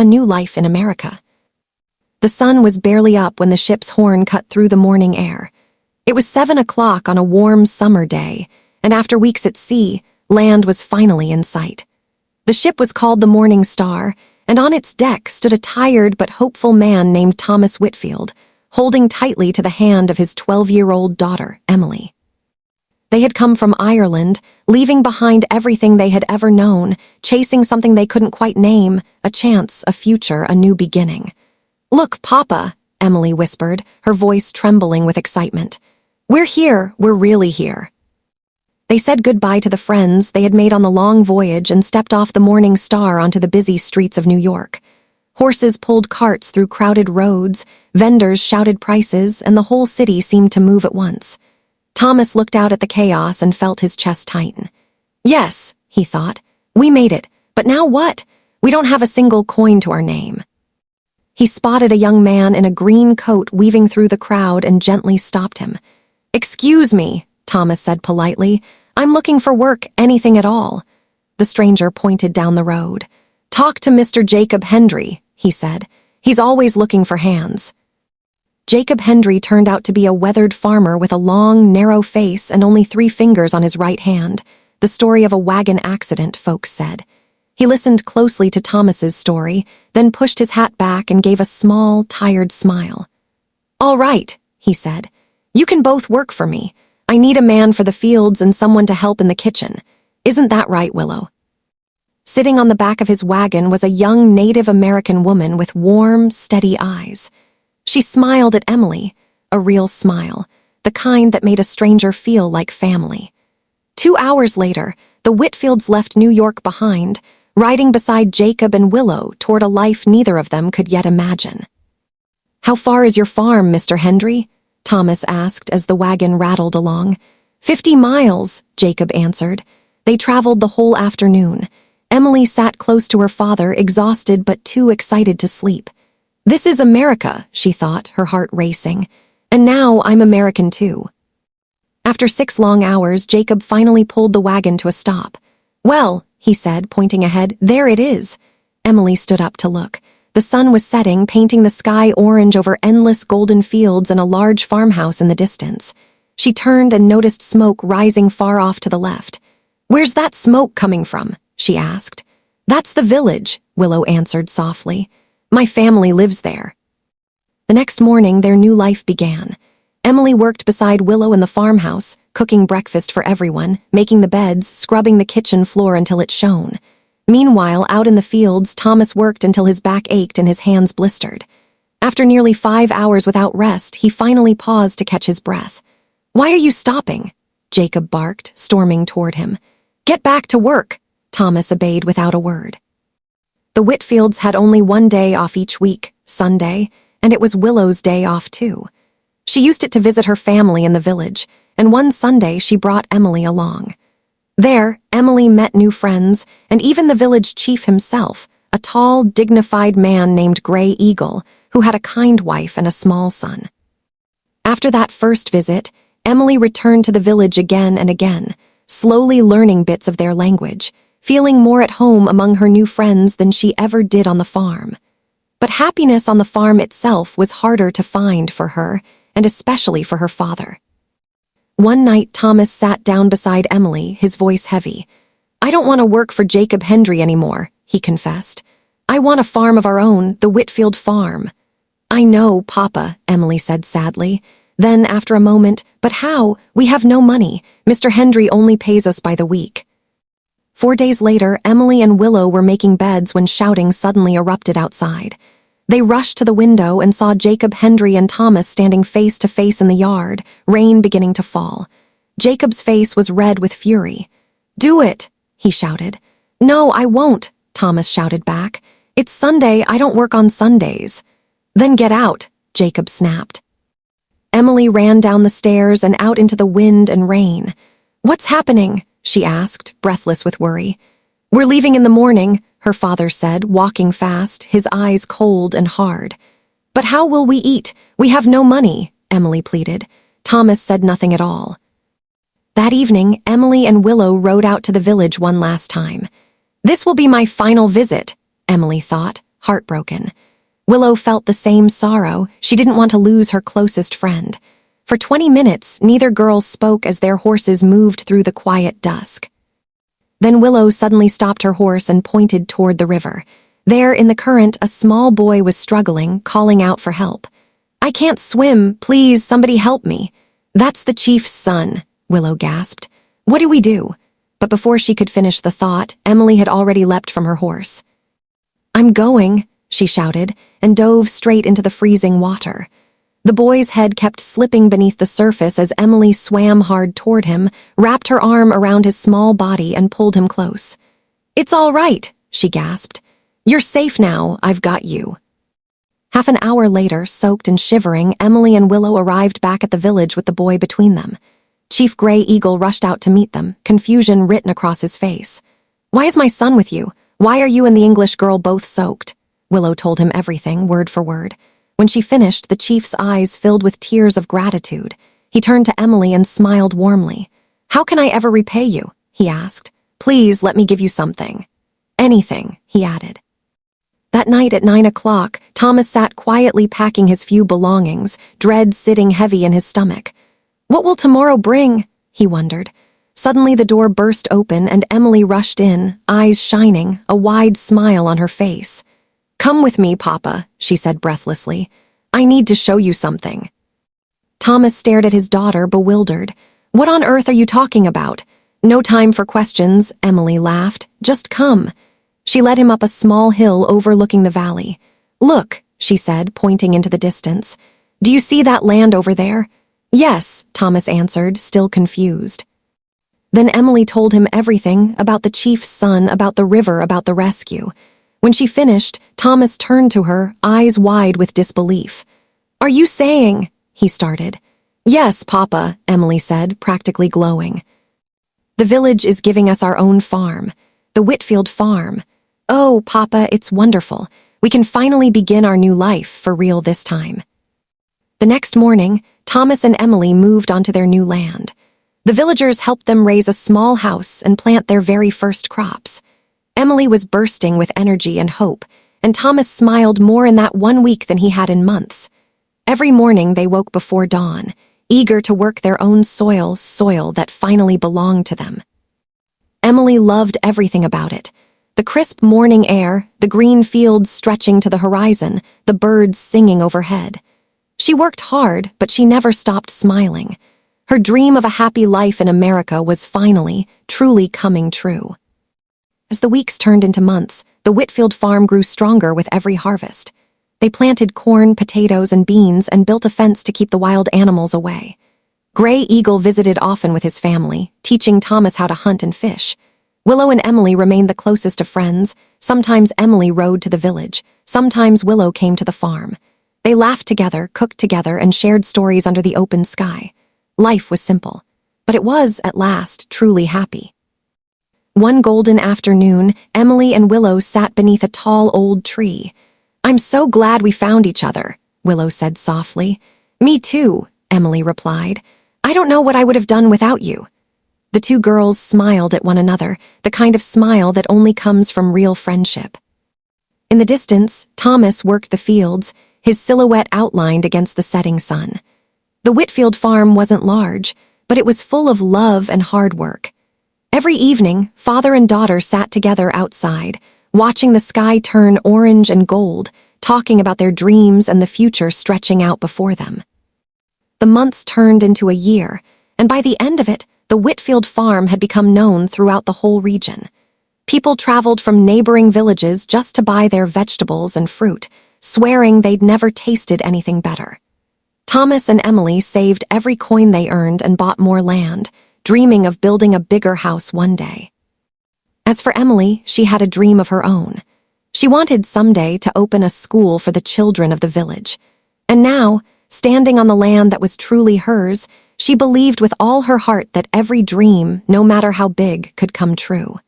new life in America. The sun was barely up when the ship's horn cut through the morning air. It was 7 o'clock on a warm summer day, and after weeks at sea, land was finally in sight. The ship was called the Morning Star, and on its deck stood a tired but hopeful man named Thomas Whitfield, holding tightly to the hand of his 12-year-old daughter, Emily. They had come from Ireland, leaving behind everything they had ever known, chasing something they couldn't quite name, a chance, a future, a new beginning. "Look, Papa," Emily whispered, her voice trembling with excitement. "We're here, we're really here." They said goodbye to the friends they had made on the long voyage and stepped off the Morning Star onto the busy streets of New York. Horses pulled carts through crowded roads, vendors shouted prices, and the whole city seemed to move at once. Thomas looked out at the chaos and felt his chest tighten. "Yes," he thought, "we made it, but now what? We don't have a single coin to our name." He spotted a young man in a green coat weaving through the crowd and gently stopped him. "Excuse me," Thomas said politely. "I'm looking for work, anything at all." The stranger pointed down the road. "Talk to Mr. Jacob Hendry," he said. "He's always looking for hands." Jacob Hendry turned out to be a weathered farmer with a long, narrow face and only 3 fingers on his right hand, the story of a wagon accident, folks said. He listened closely to Thomas's story, then pushed his hat back and gave a small, tired smile. "All right," he said. "You can both work for me. I need a man for the fields and someone to help in the kitchen. Isn't that right, Willow?" Sitting on the back of his wagon was a young Native American woman with warm, steady eyes. She smiled at Emily, a real smile, the kind that made a stranger feel like family. 2 hours later, the Whitfields left New York behind, riding beside Jacob and Willow toward a life neither of them could yet imagine. "How far is your farm, Mr. Hendry?" Thomas asked as the wagon rattled along. 50 miles, Jacob answered. They traveled the whole afternoon. Emily sat close to her father, exhausted but too excited to sleep. "This is America," she thought, her heart racing. "And now I'm American too." After 6 long hours, Jacob finally pulled the wagon to a stop. "Well," he said, pointing ahead, "there it is." Emily stood up to look. The sun was setting, painting the sky orange over endless golden fields and a large farmhouse in the distance. She turned and noticed smoke rising far off to the left. "Where's that smoke coming from?" she asked. "That's the village," Willow answered softly. "My family lives there." The next morning, their new life began. Emily worked beside Willow in the farmhouse, cooking breakfast for everyone, making the beds, scrubbing the kitchen floor until it shone. Meanwhile, out in the fields, Thomas worked until his back ached and his hands blistered. After nearly 5 hours without rest, he finally paused to catch his breath. "Why are you stopping?" Jacob barked, storming toward him. "Get back to work," Thomas obeyed without a word. The Whitfields had only 1 day off each week, Sunday, and it was Willow's day off too. She used it to visit her family in the village, and one Sunday she brought Emily along. There, Emily met new friends, and even the village chief himself, a tall, dignified man named Gray Eagle, who had a kind wife and a small son. After that first visit, Emily returned to the village again and again, slowly learning bits of their language, feeling more at home among her new friends than she ever did on the farm. But happiness on the farm itself was harder to find for her, and especially for her father. One night, Thomas sat down beside Emily, his voice heavy. "I don't want to work for Jacob Hendry anymore," he confessed. "I want a farm of our own, the Whitfield farm." "I know, Papa," Emily said sadly. Then, after a moment, "But how? We have no money. Mr. Hendry only pays us by the week." 4 days later, Emily and Willow were making beds when shouting suddenly erupted outside. They rushed to the window and saw Jacob Hendry and Thomas standing face to face in the yard, rain beginning to fall. Jacob's face was red with fury. "Do it," he shouted. "No, I won't," Thomas shouted back. "It's Sunday, I don't work on Sundays." "Then get out," Jacob snapped. Emily ran down the stairs and out into the wind and rain. "What's happening?" she asked, breathless with worry. "We're leaving in the morning," her father said, walking fast, his eyes cold and hard. "But how will we eat? We have no money," Emily pleaded. Thomas said nothing at all. That evening, Emily and Willow rode out to the village one last time. "This will be my final visit," Emily thought, heartbroken. Willow felt the same sorrow. She didn't want to lose her closest friend. For 20 minutes, neither girl spoke as their horses moved through the quiet dusk. Then Willow suddenly stopped her horse and pointed toward the river. There, in the current, a small boy was struggling, calling out for help. "I can't swim. Please, somebody help me." "That's the chief's son," Willow gasped. "What do we do?" But before she could finish the thought, Emily had already leapt from her horse. "I'm going," she shouted, and dove straight into the freezing water. The boy's head kept slipping beneath the surface as Emily swam hard toward him, wrapped her arm around his small body, and pulled him close. "It's all right," she gasped. "You're safe now. I've got you." Half an hour later, soaked and shivering, Emily and Willow arrived back at the village with the boy between them. Chief Gray Eagle rushed out to meet them, confusion written across his face. "Why is my son with you? Why are you and the English girl both soaked?" Willow told him everything, word for word. When she finished, the chief's eyes filled with tears of gratitude. He turned to Emily and smiled warmly. "How can I ever repay you?" he asked. "Please let me give you something." "Anything," he added. That night at 9 o'clock, Thomas sat quietly packing his few belongings, dread sitting heavy in his stomach. What will tomorrow bring? He wondered. Suddenly the door burst open and Emily rushed in, eyes shining, a wide smile on her face. "Come with me, Papa," she said breathlessly. "I need to show you something." Thomas stared at his daughter, bewildered. "What on earth are you talking about?" "No time for questions," Emily laughed. "Just come." She led him up a small hill overlooking the valley. "Look," she said, pointing into the distance. "Do you see that land over there?" "Yes," Thomas answered, still confused. Then Emily told him everything about the chief's son, about the river, about the rescue. When she finished, Thomas turned to her, eyes wide with disbelief. "Are you saying—" he started. "Yes, Papa," Emily said, practically glowing. "The village is giving us our own farm, the Whitfield farm. Oh, Papa, it's wonderful. We can finally begin our new life for real this time." The next morning, Thomas and Emily moved onto their new land. The villagers helped them raise a small house and plant their very first crops. Emily was bursting with energy and hope, and Thomas smiled more in that 1 week than he had in months. Every morning they woke before dawn, eager to work their own soil that finally belonged to them. Emily loved everything about it. The crisp morning air, the green fields stretching to the horizon, the birds singing overhead. She worked hard, but she never stopped smiling. Her dream of a happy life in America was finally, truly coming true. As the weeks turned into months, the Whitfield farm grew stronger with every harvest. They planted corn, potatoes, and beans and built a fence to keep the wild animals away. Gray Eagle visited often with his family, teaching Thomas how to hunt and fish. Willow and Emily remained the closest of friends. Sometimes Emily rode to the village. Sometimes Willow came to the farm. They laughed together, cooked together, and shared stories under the open sky. Life was simple, but it was, at last, truly happy. One golden afternoon, Emily and Willow sat beneath a tall old tree. "I'm so glad we found each other," Willow said softly. "Me too," Emily replied. "I don't know what I would have done without you." The two girls smiled at one another, the kind of smile that only comes from real friendship. In the distance, Thomas worked the fields, his silhouette outlined against the setting sun. The Whitfield farm wasn't large, but it was full of love and hard work. Every evening, father and daughter sat together outside, watching the sky turn orange and gold, talking about their dreams and the future stretching out before them. The months turned into a year, and by the end of it, the Whitfield farm had become known throughout the whole region. People traveled from neighboring villages just to buy their vegetables and fruit, swearing they'd never tasted anything better. Thomas and Emily saved every coin they earned and bought more land, dreaming of building a bigger house one day. As for Emily, she had a dream of her own. She wanted someday to open a school for the children of the village. And now, standing on the land that was truly hers, she believed with all her heart that every dream, no matter how big, could come true.